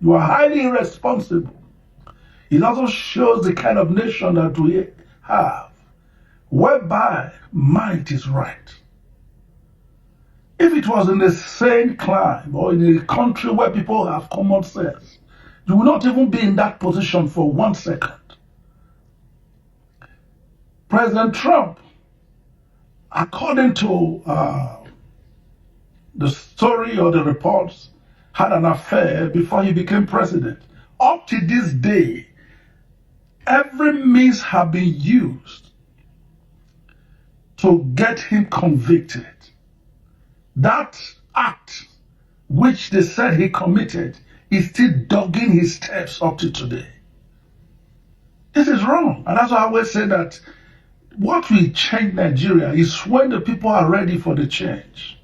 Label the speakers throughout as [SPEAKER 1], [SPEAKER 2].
[SPEAKER 1] You are highly irresponsible. It also shows the kind of nation that we have, whereby might is right. If it was in the same clime or in a country where people have common sense, you will not even be in that position for 1 second. President Trump, according to the story or the reports, had an affair before he became president. Up to this day, every means have been used to get him convicted. That act which they said he committed is still dogging his steps up to today. This is wrong. And that's why I always say that what will change Nigeria is when the people are ready for the change.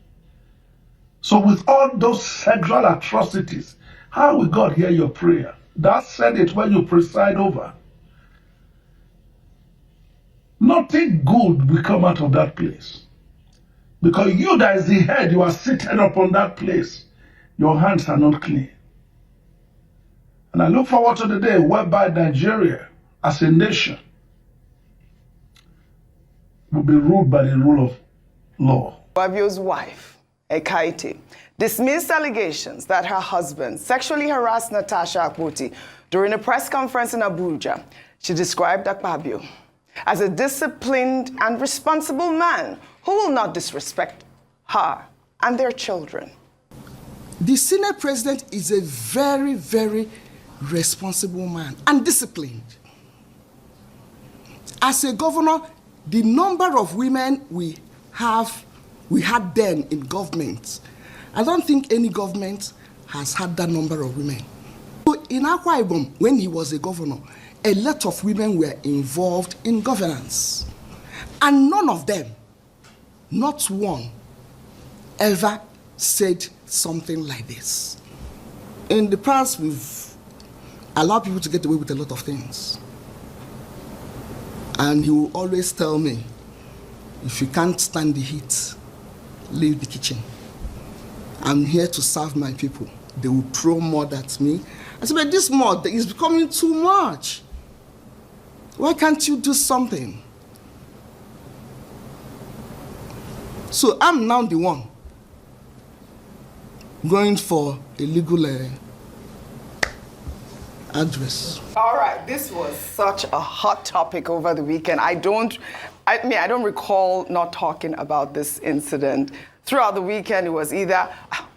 [SPEAKER 1] So with all those sexual atrocities, how will God hear your prayer? That Senate where you preside over. Nothing good will come out of that place. Because you that is the head, you are seated upon that place. Your hands are not clean. And I look forward to the day whereby Nigeria, as a nation, will be ruled by the rule of law.
[SPEAKER 2] Akpabio's wife, Ekaite, dismissed allegations that her husband sexually harassed Natasha Akpoti during a press conference in Abuja. She described Akpabio as a disciplined and responsible man who will not disrespect her and their children.
[SPEAKER 3] The Senate president is a very, very responsible man and disciplined. As a governor, the number of women we had then in government, I don't think any government has had that number of women. So in Akwa Ibom, when he was a governor, a lot of women were involved in governance. And none of them, not one, ever said something like this. In the past, we've allowed people to get away with a lot of things. And he will always tell me, if you can't stand the heat, leave the kitchen. I'm here to serve my people. They will throw mud at me. I said, but this mud is becoming too much. Why can't you do something? So I'm now the one going for a legal address.
[SPEAKER 2] All right, this was such a hot topic over the weekend. I don't recall not talking about this incident. Throughout the weekend, it was either,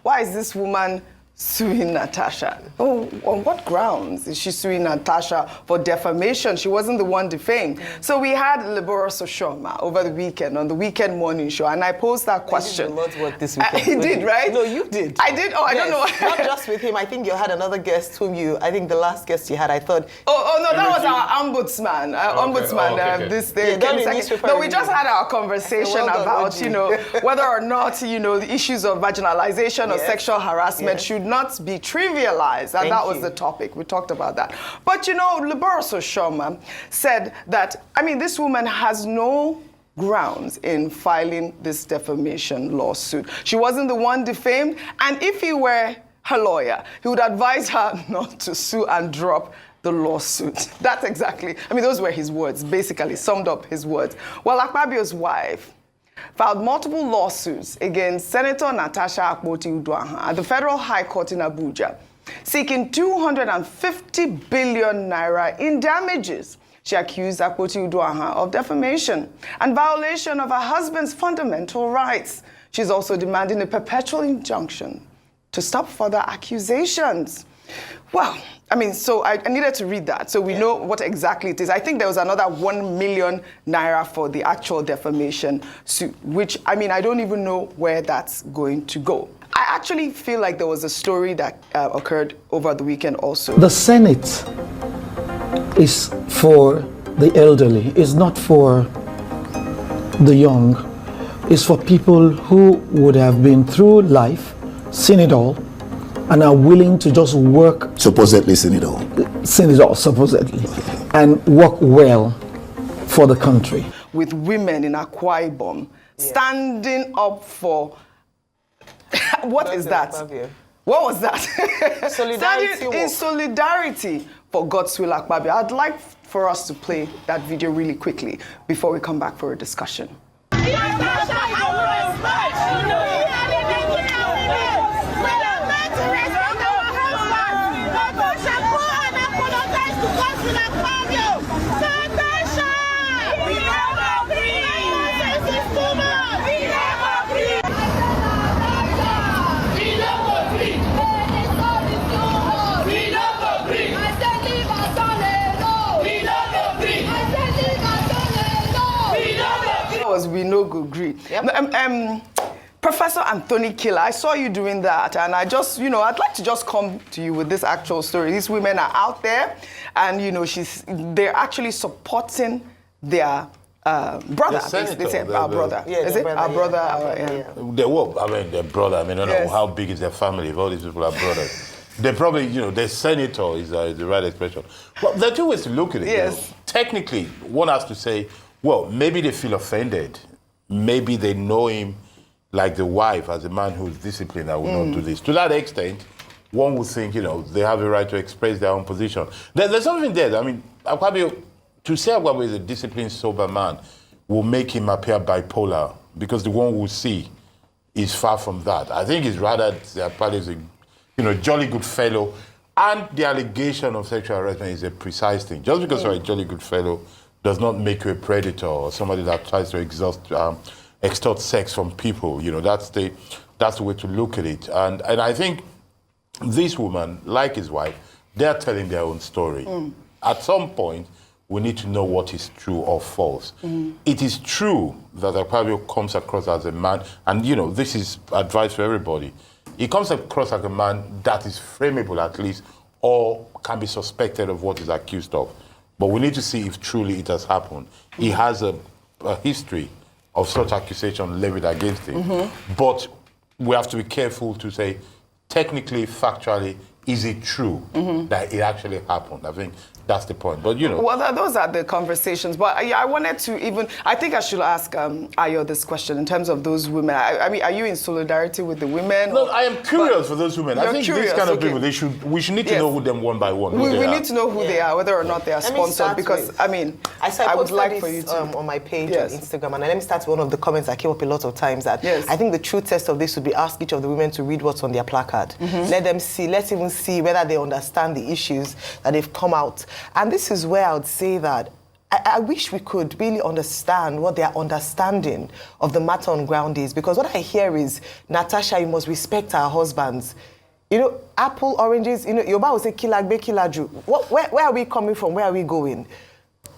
[SPEAKER 2] why is this woman suing Natasha? Oh, on what grounds is she suing Natasha for defamation? She wasn't the one defamed. So we had Liboroso Shoma over the weekend on the weekend morning show, and I posed that question.
[SPEAKER 4] He did a lot work this weekend.
[SPEAKER 2] He did, right?
[SPEAKER 4] No, you did.
[SPEAKER 2] I did? Oh, I don't know.
[SPEAKER 4] Not just with him. I think you had another guest I think the last guest you had, I thought.
[SPEAKER 2] Oh no, that was our ombudsman.
[SPEAKER 4] Okay.
[SPEAKER 2] No, we just had our conversation about, whether or not, the issues of marginalization or sexual harassment should not be trivialized. And that was the topic. We talked about that. But, Liboroso Shoma said that, this woman has no grounds in filing this defamation lawsuit. She wasn't the one defamed, and if he were her lawyer, he would advise her not to sue and drop the lawsuit. That's exactly, those were his words, basically summed up his words. Well, Akpabio's wife filed multiple lawsuits against Senator Natasha Akpoti Uduaghan at the Federal High Court in Abuja, seeking 250 billion naira in damages. She accused Akpoti Uduaghan of defamation and violation of her husband's fundamental rights. She's also demanding a perpetual injunction to stop further accusations. Well, so I needed to read that so we know what exactly it is. I think there was another 1 million naira for the actual defamation suit, which, I don't even know where that's going to go. I actually feel like there was a story that occurred over the weekend also.
[SPEAKER 5] The Senate is for the elderly, it's not for the young. It's for people who would have been through life, seen it all, and are willing to just work.
[SPEAKER 6] Supposedly seen it all.
[SPEAKER 5] Seen it all, supposedly. And work well for the country.
[SPEAKER 2] With women in Akwa Ibom standing up for... What is that? What was that?
[SPEAKER 4] Solidarity.
[SPEAKER 2] Standing in solidarity for God's will, Akpabio. I'd like for us to play that video really quickly before we come back for a discussion. We no go agree.
[SPEAKER 4] Yep.
[SPEAKER 2] Professor Anthony Killer, I saw you doing that, and I just, I'd like to just come to you with this actual story. These women are out there, and they're actually supporting their brother. They say our brother.
[SPEAKER 4] Yeah,
[SPEAKER 2] is it
[SPEAKER 4] brother,
[SPEAKER 2] our brother?
[SPEAKER 4] Yeah.
[SPEAKER 6] Their brother. I don't know how big is their family. If all these people are brothers. They probably, their senator is the right expression. Well, there are two ways to look at it.
[SPEAKER 2] Yes.
[SPEAKER 6] Technically, one has to say, well, maybe they feel offended. Maybe they know him like the wife as a man who's disciplined and will not do this. To that extent, one would think, they have a right to express their own position. There's something there. I mean, Akpabio, to say Akpabio is a disciplined, sober man will make him appear bipolar because the one we see is far from that. I think it's rather that Akpabio is a jolly good fellow, and the allegation of sexual harassment is a precise thing. Just because you're a jolly good fellow does not make you a predator or somebody that tries to extort sex from people. That's the way to look at it. And I think this woman, like his wife, they're telling their own story. At some point, we need to know what is true or false. It is true that Akpabio comes across as a man, and this is advice for everybody. He comes across as a man that is frameable at least, or can be suspected of what he's accused of. But we need to see if truly it has happened. He has a history of such accusation levied against him. But we have to be careful to say, technically, factually, is it true that it actually happened? I think that's the point. But
[SPEAKER 2] Well, those are the conversations. But I wanted to I think I should ask Ayo this question in terms of those women. I mean, are you in solidarity with the women?
[SPEAKER 6] No, I am curious for those women. I think these kind of people, we should need to know who them one by one.
[SPEAKER 2] We need to know who they are, whether or not they are sponsored. Because, I would like for you to...
[SPEAKER 4] on my page on Instagram, and let me start with one of the comments that came up a lot of times, that I think the true test of this would be ask each of the women to read what's on their placard. Let them see, let's even see whether they understand the issues that they've come out. And this is where I would say that I wish we could really understand what their understanding of the matter on ground is. Because what I hear is, Natasha, you must respect our husbands. Apple, oranges, Yoruba will say, kilagbe, kilaju. Where are we coming from? Where are we going?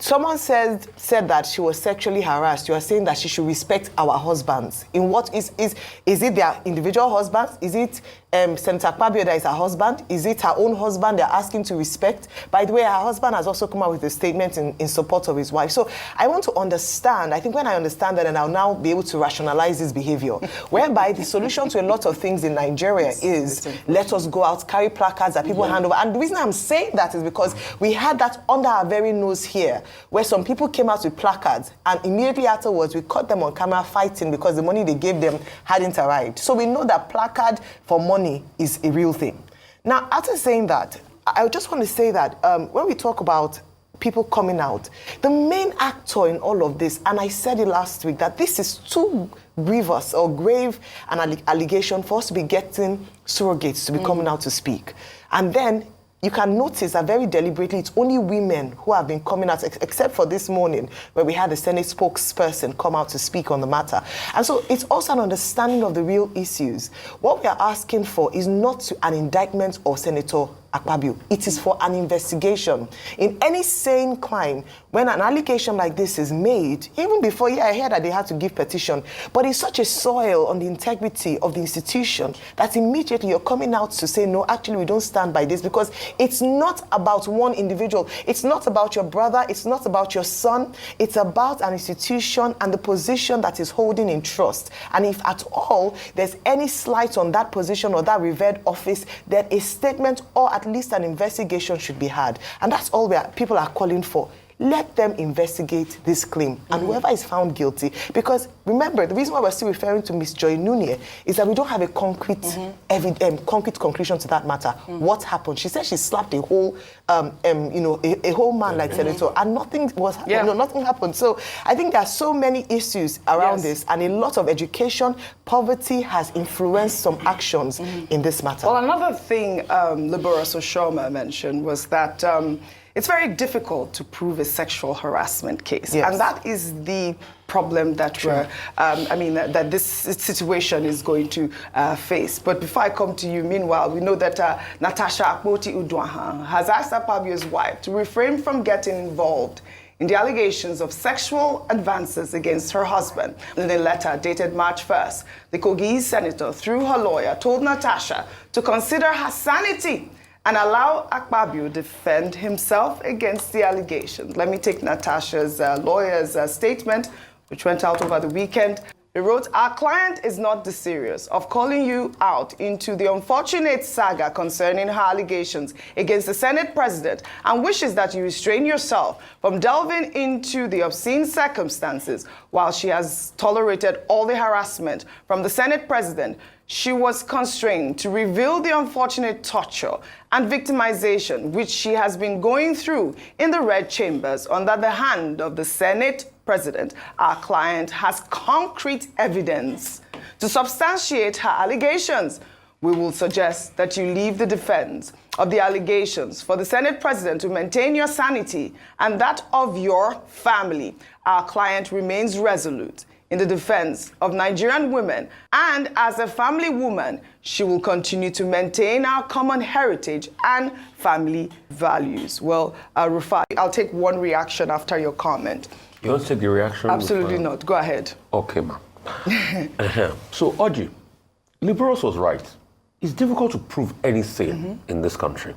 [SPEAKER 4] Someone said that she was sexually harassed. You are saying that she should respect our husbands. In what is it their individual husbands? Is it Senator Akpabio that is her husband? Is it her own husband they're asking to respect? By the way, her husband has also come out with a statement in support of his wife. So I want to understand. I think when I understand that, and I'll now be able to rationalize this behavior, whereby the solution to a lot of things in Nigeria is let us go out, carry placards that people hand over. And the reason I'm saying that is because we had that under our very nose here, where some people came out with placards, and immediately afterwards we caught them on camera fighting because the money they gave them hadn't arrived. So we know that placard for money is a real thing. Now, after saying that, I just want to say that when we talk about people coming out, the main actor in all of this, and I said it last week, that this is too grievous or grave an allegation for us to be getting surrogates to be coming out to speak. And then you can notice that very deliberately, it's only women who have been coming out, except for this morning, where we had the Senate spokesperson come out to speak on the matter. And so it's also an understanding of the real issues. What we are asking for is not an indictment of Senator Akpabio. It is for an investigation. In any sane crime, when an allegation like this is made, even before, I heard that they had to give petition, but it's such a soil on the integrity of the institution that immediately you're coming out to say, no, actually, we don't stand by this, because it's not about one individual. It's not about your brother. It's not about your son. It's about an institution and the position that is holding in trust. And if at all there's any slight on that position or that revered office, then a statement or at least an investigation should be had. And that's all people are calling for. let them investigate this claim. And whoever is found guilty, because remember, the reason why we're still referring to Miss Joy Nunez is that we don't have a concrete concrete conclusion to that matter. What happened? She said she slapped a whole, a whole man like Senator, and nothing was, nothing happened. So I think there are so many issues around this, and a lot of education, poverty has influenced some actions in this matter.
[SPEAKER 2] Well, another thing Liberace Oshoma mentioned was that it's very difficult to prove a sexual harassment case.
[SPEAKER 4] Yes.
[SPEAKER 2] And that is the problem that that this situation is going to face. But before I come to you, meanwhile, we know that Natasha has asked Akpabio's wife to refrain from getting involved in the allegations of sexual advances against her husband. In a letter dated March 1st, the Kogi senator, through her lawyer, told Natasha to consider her sanity and allow Akpabio defend himself against the allegations. Let me take Natasha's lawyer's statement, which went out over the weekend. They wrote, "Our client is not desirous of calling you out into the unfortunate saga concerning her allegations against the Senate President and wishes that you restrain yourself from delving into the obscene circumstances. While she has tolerated all the harassment from the Senate President, she was constrained to reveal the unfortunate torture and victimization which she has been going through in the red chambers under the hand of the Senate President. Our client has concrete evidence to substantiate her allegations. We will suggest that you leave the defense of the allegations for the Senate President to maintain your sanity and that of your family. Our client remains resolute in the defense of Nigerian women, and as a family woman, she will continue to maintain our common heritage and family values." Well, Rufai, I'll take one reaction after your comment.
[SPEAKER 7] You want to take the reaction?
[SPEAKER 2] Absolutely not. Go ahead.
[SPEAKER 7] Okay, ma'am. So, Oji, Liberace was right. It's difficult to prove anything in this country,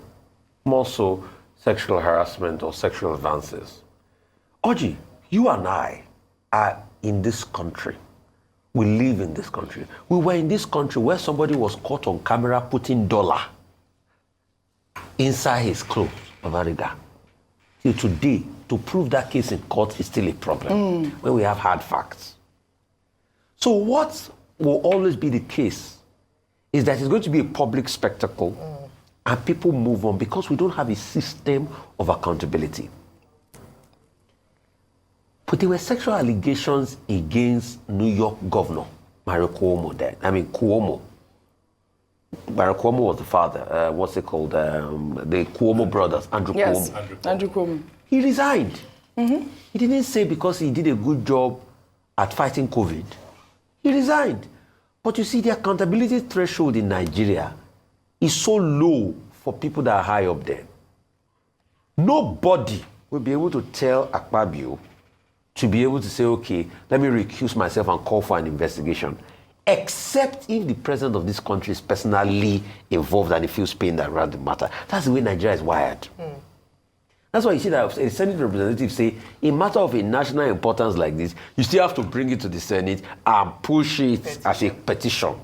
[SPEAKER 7] more so sexual harassment or sexual advances. Oji, you and I are in this country. We live in this country. We were in this country where somebody was caught on camera putting dollar inside his clothes, Bavariga. Till today, to prove that case in court is still a problem when we have hard facts. So what will always be the case is that it's going to be a public spectacle and people move on because we don't have a system of accountability. But there were sexual allegations against New York Governor Mario Cuomo then. Cuomo. Mario Cuomo was the father. What's it called? The Cuomo brothers, Andrew Cuomo.
[SPEAKER 2] Andrew Cuomo.
[SPEAKER 7] He resigned. He didn't say because he did a good job at fighting COVID. He resigned. But you see, the accountability threshold in Nigeria is so low for people that are high up there. Nobody will be able to tell Akpabio to be able to say, okay, let me recuse myself and call for an investigation, except if the president of this country is personally involved and he feels pain around the matter. That's the way Nigeria is wired. That's why you see that a Senate representative say, a matter of a national importance like this, you still have to bring it to the Senate and push it as a petition.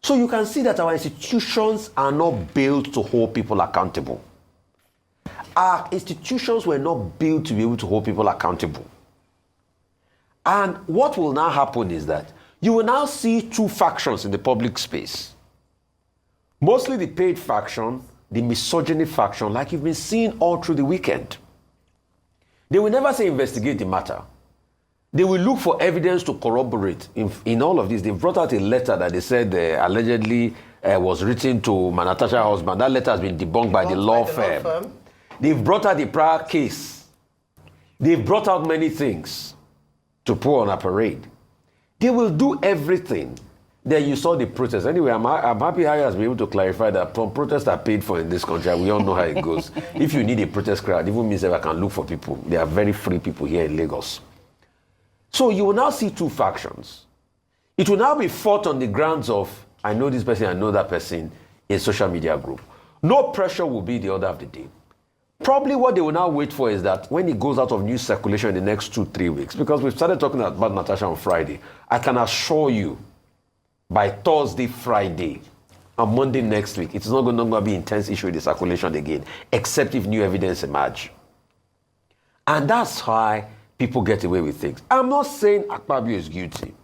[SPEAKER 7] So you can see that our institutions are not built to hold people accountable. Our institutions were not built to be able to hold people accountable. And what will now happen is that you will now see two factions in the public space. Mostly the paid faction, the misogyny faction, like you've been seeing all through the weekend. They will never say investigate the matter. They will look for evidence to corroborate. In all of this, they brought out a letter that they said allegedly was written to Natasha's husband. That letter has been debunked by the law firm. They've brought out the prior case. They've brought out many things to put on a parade. They will do everything. Then you saw the protest. Anyway, I'm happy Harry has been able to clarify that protests are paid for in this country. We all know how it goes. If you need a protest crowd, even means that I can look for people. There are very free people here in Lagos. So you will now see two factions. It will now be fought on the grounds of, I know this person, I know that person, in social media group. No pressure will be the order of the day. Probably what they will now wait for is that when it goes out of news circulation in the next 2-3 weeks, because we've started talking about Natasha on Friday, I can assure you by Thursday, Friday, and Monday next week, it's not going to be intense issue in the circulation again, except if new evidence emerge. And that's why people get away with things. I'm not saying Akpabio is guilty.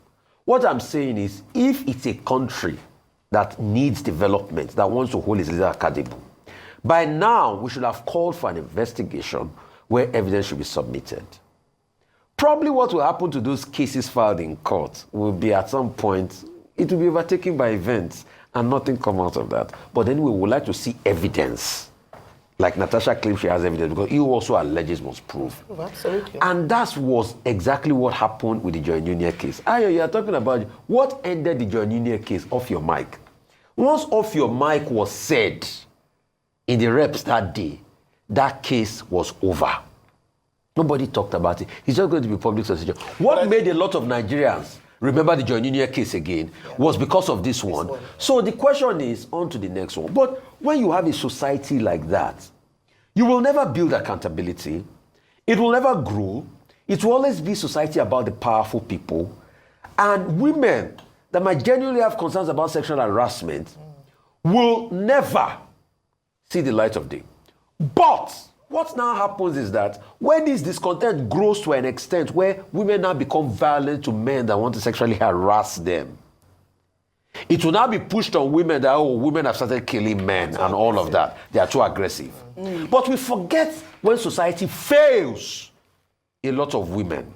[SPEAKER 7] What I'm saying is, if it's a country that needs development, that wants to hold its leader accountable, by now we should have called for an investigation where evidence should be submitted. Probably what will happen to those cases filed in court will be at some point, it will be overtaken by events and nothing come out of that. But anyway, we would like to see evidence. Like Natasha claims she has evidence because he also alleges must prove.
[SPEAKER 4] Oh, absolutely.
[SPEAKER 7] And that was exactly what happened with the Joint Union case. Ayo, you are talking about what ended the Joint Union case off your mic. Once off your mic was said in the reps that day, that case was over. Nobody talked about it. It's just going to be public association. What made a lot of Nigerians remember the Joint Union case again was because of this one. So the question is on to the next one. But when you have a society like that, you will never build accountability. It will never grow. It will always be society about the powerful people. And women that might genuinely have concerns about sexual harassment will never see the light of day. But what now happens is that when this discontent grows to an extent where women now become violent to men that want to sexually harass them, it will now be pushed on women that, oh, women have started killing men and all of that. They are too aggressive. But we forget when society fails a lot of women.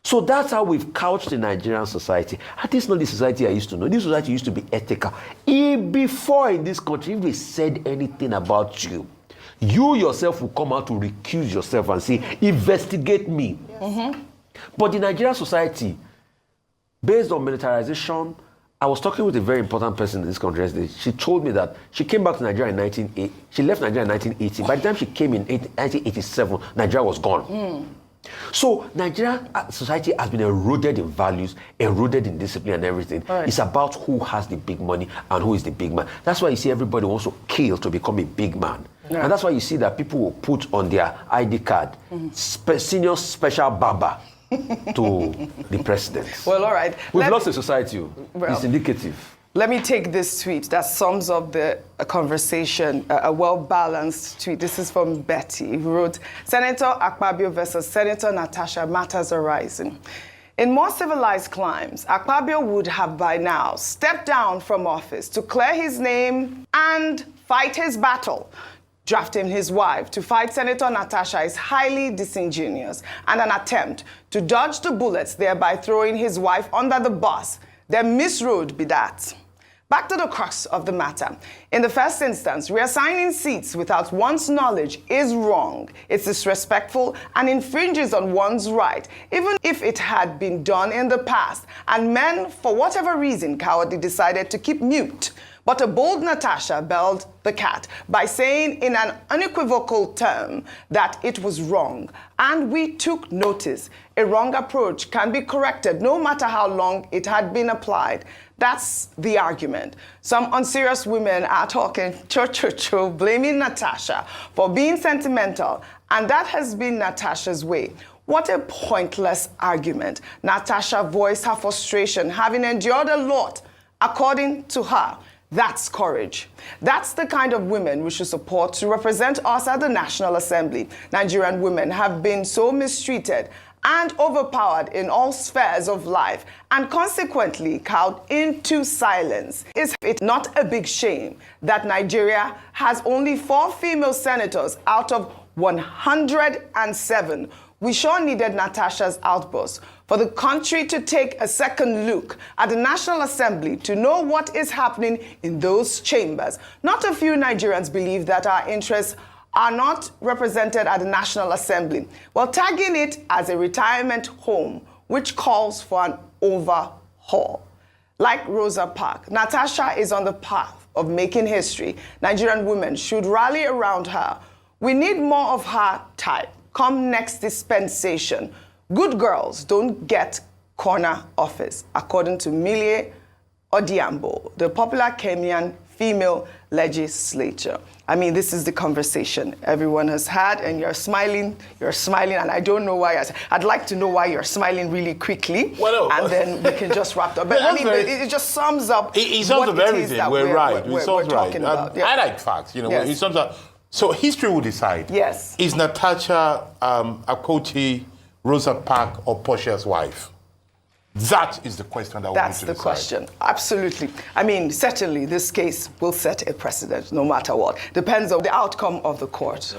[SPEAKER 7] So that's how we've couched the Nigerian society. And this is not the society I used to know. This society used to be ethical. Before in this country, if they said anything about you, you yourself will come out to recuse yourself and say, investigate me. Yes. But the Nigerian society, based on militarization, I was talking with a very important person in this country yesterday. She told me that she came back to Nigeria in 1980. She left Nigeria in 1980. By the time she came in 1987, Nigeria was gone. So Nigerian society has been eroded in values, eroded in discipline and everything. Right. It's about who has the big money and who is the big man. That's why you see everybody wants to kill to become a big man. Yeah. And that's why you see that people will put on their ID card, senior special barber to the president.
[SPEAKER 2] Well, all right.
[SPEAKER 7] We've lost a society. Well, it's indicative.
[SPEAKER 2] Let me take this tweet that sums up the conversation, a well-balanced tweet. This is from Betty, who wrote, Senator Akpabio versus Senator Natasha, matters arising. In more civilized climes, Akpabio would have by now stepped down from office to clear his name and fight his battle. Drafting his wife to fight Senator Natasha is highly disingenuous and an attempt to dodge the bullets, thereby throwing his wife under the bus. The misroad be that. Back to the crux of the matter. In the first instance, reassigning seats without one's knowledge is wrong. It's disrespectful and infringes on one's right, even if it had been done in the past, and men, for whatever reason, cowardly decided to keep mute. But a bold Natasha belled the cat by saying in an unequivocal term that it was wrong, and we took notice. A wrong approach can be corrected no matter how long it had been applied. That's the argument. Some unserious women are talking blaming Natasha for being sentimental, and that has been Natasha's way. What a pointless argument. Natasha voiced her frustration, having endured a lot, according to her. That's courage. That's the kind of women we should support to represent us at the National Assembly. Nigerian women have been so mistreated and overpowered in all spheres of life, and consequently cowed into silence. Is it not a big shame that Nigeria has only 4 female senators out of 107? We sure needed Natasha's outburst for the country to take a second look at the National Assembly to know what is happening in those chambers. Not a few Nigerians believe that our interests are not represented at the National Assembly, while tagging it as a retirement home, which calls for an overhaul. Like Rosa Parks, Natasha is on the path of making history. Nigerian women should rally around her. We need more of her type. Come next dispensation. Good girls don't get corner office, according to Milie Odiambo, the popular Kenyan female legislator. I mean, this is the conversation everyone has had, and you're smiling, and I don't know why. I'd like to know why you're smiling really quickly, and then we can just wrap up. But I mean, it just sums up
[SPEAKER 6] it sums up everything. We're right.
[SPEAKER 2] We're talking about.
[SPEAKER 6] I like facts. You know, it sums up. So history will decide.
[SPEAKER 2] Yes.
[SPEAKER 6] Is Natasha Akoti, Rosa Parks, or Portia's wife? That is the question that we need to decide.
[SPEAKER 2] That's the question. Absolutely. I mean, certainly this case will set a precedent no matter what. Depends on the outcome of the court.